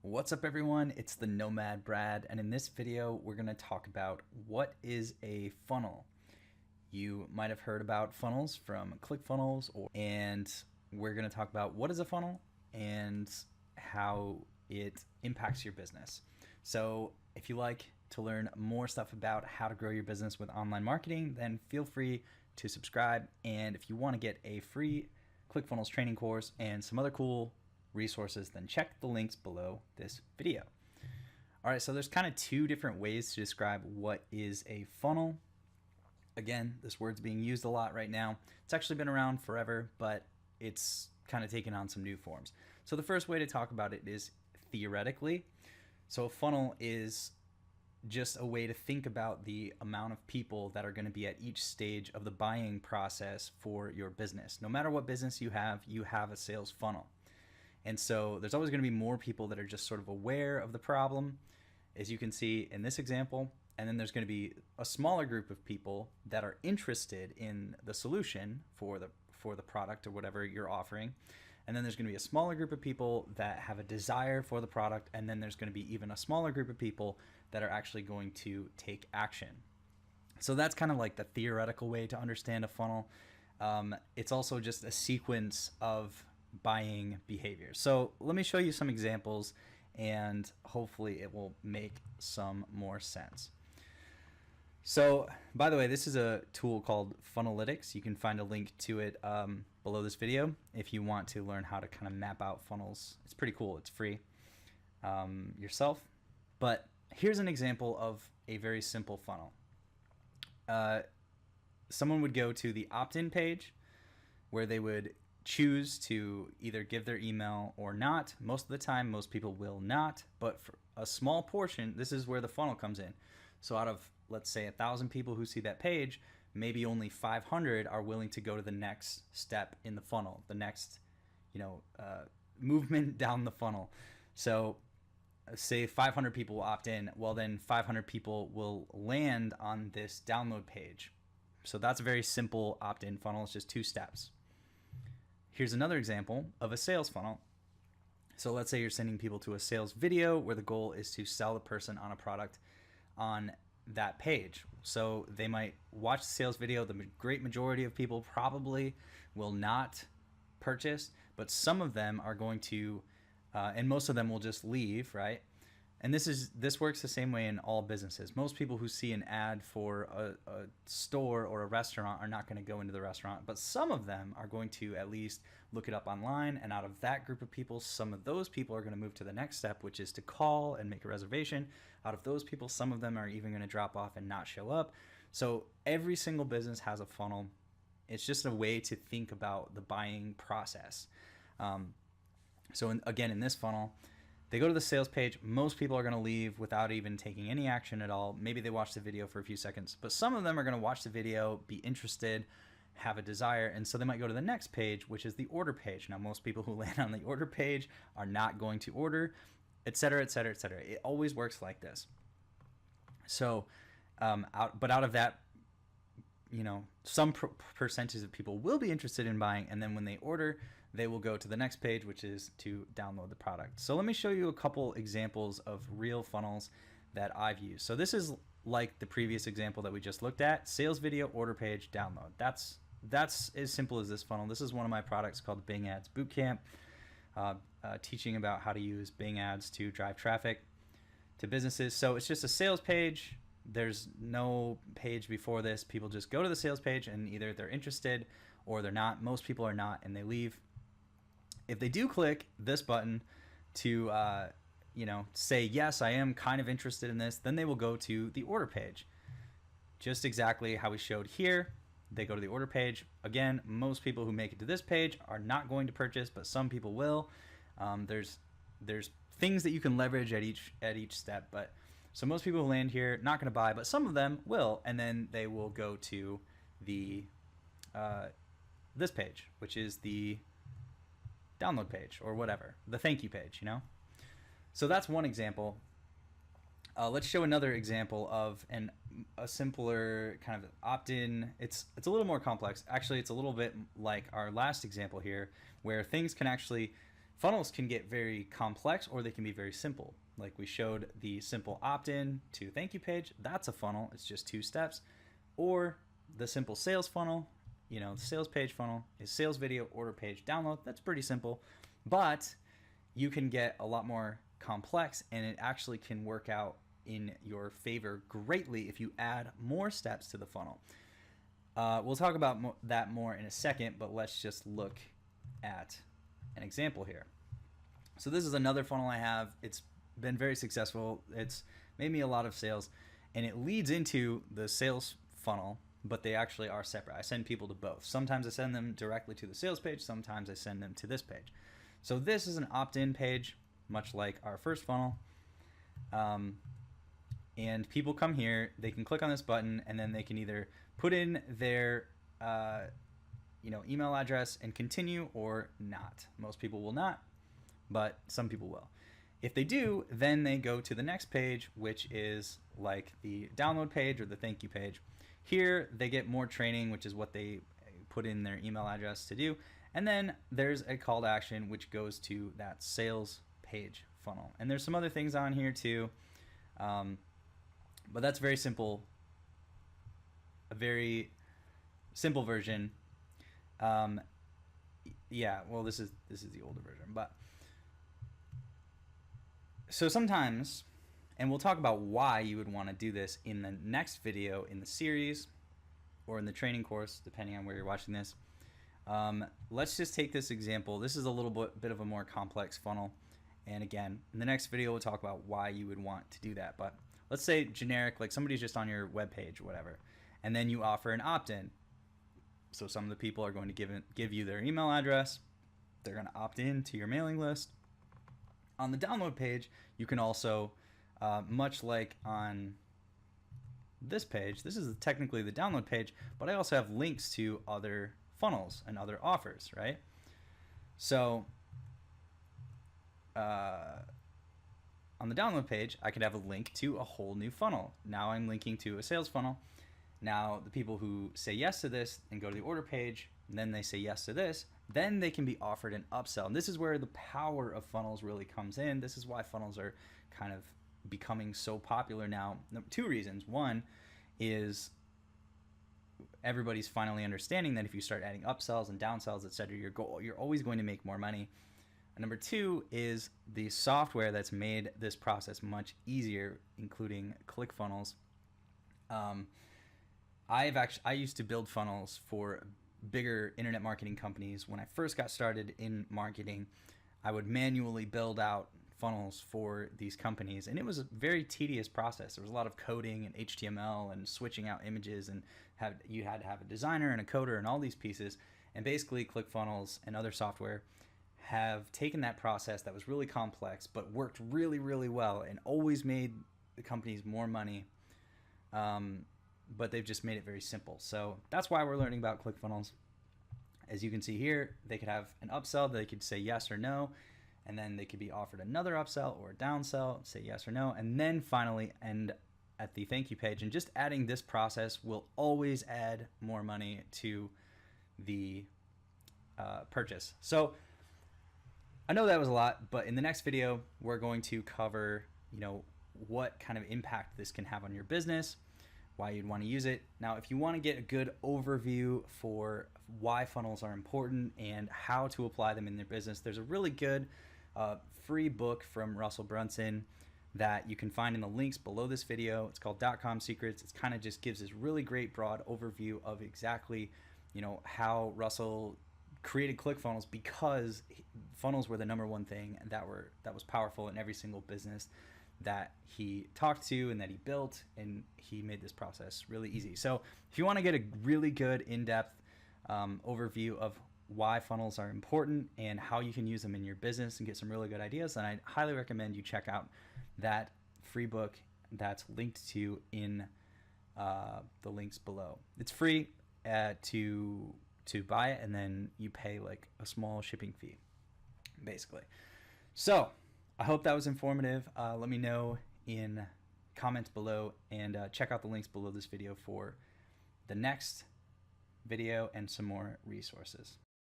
What's up everyone, it's the Nomad Brad, and in this video we're going to talk about what is a funnel. You might have heard about funnels from Clickfunnels, and we're going to talk about what is a funnel and how it impacts your business. So if you like to learn more stuff about how to grow your business with online marketing, then feel free to subscribe. And if you want to get a free Clickfunnels training course and some other cool resources, then check the links below this video. All right, so there's kind of two different ways to describe what is a funnel. Again, this word's being used a lot right now. It's actually been around forever, but it's kind of taken on some new forms. So the first way to talk about it is theoretically. So a funnel is just a way to think about the amount of people that are going to be at each stage of the buying process for your business. No matter what business you have a sales funnel. And so there's always going to be more people that are just sort of aware of the problem, as you can see in this example. And then there's going to be a smaller group of people that are interested in the solution for the product or whatever you're offering. And then there's going to be a smaller group of people that have a desire for the product. And then there's going to be even a smaller group of people that are actually going to take action. So that's kind of like the theoretical way to understand a funnel. It's also just a sequence of buying behavior. So let me show you some examples and hopefully it will make some more sense. So by the way, this is a tool called Funnelytics. You can find a link to it below this video if you want to learn how to kind of map out funnels. It's pretty cool. It's free yourself. But here's an example of a very simple funnel. Someone would go to the opt-in page where they would choose to either give their email or not. Most of the time, most people will not, but for a small portion, this is where the funnel comes in. So out of, let's say, 1,000 people who see that page, maybe only 500 are willing to go to the next step in the funnel, the next, movement down the funnel. So say 500 people will opt in, well then 500 people will land on this download page. So that's a very simple opt-in funnel. It's just 2 steps. Here's another example of a sales funnel. So let's say you're sending people to a sales video where the goal is to sell the person on a product on that page. So they might watch the sales video. The great majority of people probably will not purchase, but some of them are going to, and most of them will just leave, right? And this works the same way in all businesses. Most people who see an ad for a store or a restaurant are not going to go into the restaurant, but some of them are going to at least look it up online. And out of that group of people, some of those people are going to move to the next step, which is to call and make a reservation. Out of those people, some of them are even going to drop off and not show up. So every single business has a funnel. It's just a way to think about the buying process. Again, in this funnel, they go to the sales page. Most people are going to leave without even taking any action at all. Maybe they watch the video for a few seconds, but some of them are going to watch the video, be interested, have a desire, and so they might go to the next page, which is the order page. Now, most people who land on the order page are not going to order, etc., etc., etc. It always works like this. So, out of that, some percentage of people will be interested in buying, and then when they order, they will go to the next page, which is to download the product. So let me show you a couple examples of real funnels that I've used. So this is like the previous example that we just looked at: sales video, order page, download. That's as simple as this funnel. This is one of my products called Bing Ads Bootcamp, teaching about how to use Bing Ads to drive traffic to businesses. So it's just a sales page. There's no page before this. People just go to the sales page and either they're interested or they're not. Most people are not, and they leave. If they do click this button to say, yes, I am kind of interested in this, then they will go to the order page. Just exactly how we showed here. They go to the order page. Again, most people who make it to this page are not going to purchase, but some people will. There's things that you can leverage at each step, but so most people who land here not going to buy, but some of them will, and then they will go to the this page, which is the download page or whatever, the thank you page. So that's one example. Let's show another example of a simpler kind of opt-in. It's a little more complex. Actually, it's a little bit like our last example here, where things can actually Funnels can get very complex or they can be very simple. Like we showed the simple opt-in to thank you page, that's a funnel, it's just 2 steps. Or the simple sales funnel, the sales page funnel is sales video, order page, download. That's pretty simple, but you can get a lot more complex and it actually can work out in your favor greatly if you add more steps to the funnel. We'll talk about that more in a second, but let's just look at an example here. So this is another funnel I have. It's been very successful. It's made me a lot of sales, and it leads into the sales funnel, but they actually are separate. I send people to both. Sometimes I send them directly to the sales page. Sometimes I send them to this page. So this is an opt-in page, much like our first funnel. And people come here, they can click on this button, and then they can either put in their email address and continue or not. Most people will not, but some people will. If they do, then they go to the next page, which is like the download page or the thank you page. Here they get more training, which is what they put in their email address to do. And then there's a call to action, which goes to that sales page funnel. And there's some other things on here too. But that's very simple, a very simple version. Yeah, well, this is the older version, but so sometimes, and we'll talk about why you would want to do this in the next video in the series or in the training course, depending on where you're watching this. Let's just take this example. This is a little bit of a more complex funnel. And again, in the next video, we'll talk about why you would want to do that. But let's say generic, like somebody's just on your web page or whatever, and then you offer an opt-in. So some of the people are going to give you their email address. They're going to opt in to your mailing list. On the download page, you can also, much like on this page, this is technically the download page, but I also have links to other funnels and other offers, right? So on the download page, I could have a link to a whole new funnel. Now I'm linking to a sales funnel. Now the people who say yes to this and go to the order page, and then they say yes to this, then they can be offered an upsell. And this is where the power of funnels really comes in. This is why funnels are kind of becoming so popular now. 2 reasons. One is everybody's finally understanding that if you start adding upsells and downsells, etc., you're always going to make more money. And number 2 is the software that's made this process much easier, including Clickfunnels. I used to build funnels for bigger internet marketing companies. When I first got started in marketing, I would manually build out funnels for these companies, and it was a very tedious process. There was a lot of coding and HTML and switching out images, and you had to have a designer and a coder and all these pieces. And basically Clickfunnels and other software have taken that process that was really complex but worked really, really well and always made the companies more money. But they've just made it very simple. So that's why we're learning about Clickfunnels. As you can see here, they could have an upsell, they could say yes or no, and then they could be offered another upsell or a downsell, say yes or no, and then finally end at the thank you page. And just adding this process will always add more money to the purchase. So I know that was a lot, but in the next video, we're going to cover, what kind of impact this can have on your business, why you'd want to use it. Now, if you want to get a good overview for why funnels are important and how to apply them in their business, there's a really good free book from Russell Brunson that you can find in the links below this video. It's called .com Secrets. It kind of just gives this really great broad overview of exactly, how Russell created ClickFunnels, because funnels were the #1 thing that was powerful in every single business that he talked to and that he built, and he made this process really easy. So if you want to get a really good in-depth overview of why funnels are important and how you can use them in your business and get some really good ideas, then I highly recommend you check out that free book that's linked to in the links below. It's free to buy it, and then you pay like a small shipping fee, basically. So I hope that was informative. Let me know in comments below, and check out the links below this video for the next video and some more resources.